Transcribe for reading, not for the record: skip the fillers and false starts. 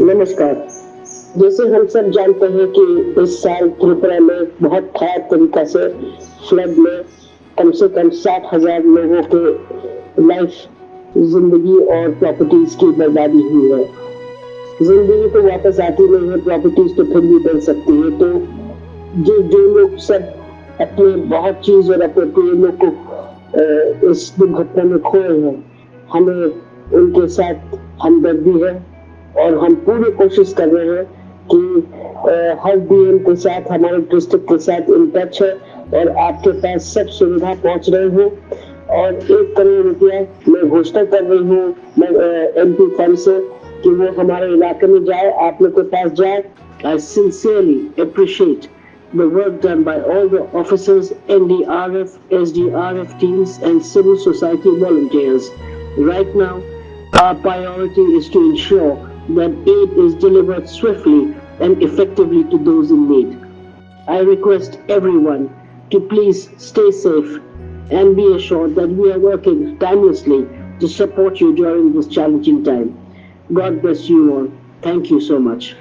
नमस्कार। जैसे हम सब जानते हैं कि इस साल त्रिपुरा में बहुत खराब तरीका से फ्लड में कम से कम 60,000 लोगों के लाइफ, जिंदगी और प्रॉपर्टीज की बर्बादी हुई है। जिंदगी तो वापस आती नहीं है, प्रॉपर्टीज तो फिर भी बन सकती है। तो जो जो लोग सब अपने बहुत चीज और अपने प्रिय लोग को इस दुर्घटना में खोए हैं, हमें उनके साथ हमदर्दी है और हम पूरी कोशिश कर रहे हैं कि हर डीएम के साथ, हमारे डिस्ट्रिक्ट के साथ इन टच है और आपके पास सब सुविधा पहुंच रही हूँ। और 1 करोड़ रुपया मैं घोषणा कर रही हूँ मैं एमपी फंड से कि वो हमारे इलाके में जाए, आप लोग के पास जाए। I sincerely appreciate the work done by all the officers, NDRF, SDRF teams and civil society volunteers. Right now, our priority is to ensure that aid is delivered swiftly and effectively to those in need. I request everyone to please stay safe and be assured that we are working tirelessly to support you during this challenging time. God bless you all. Thank you so much.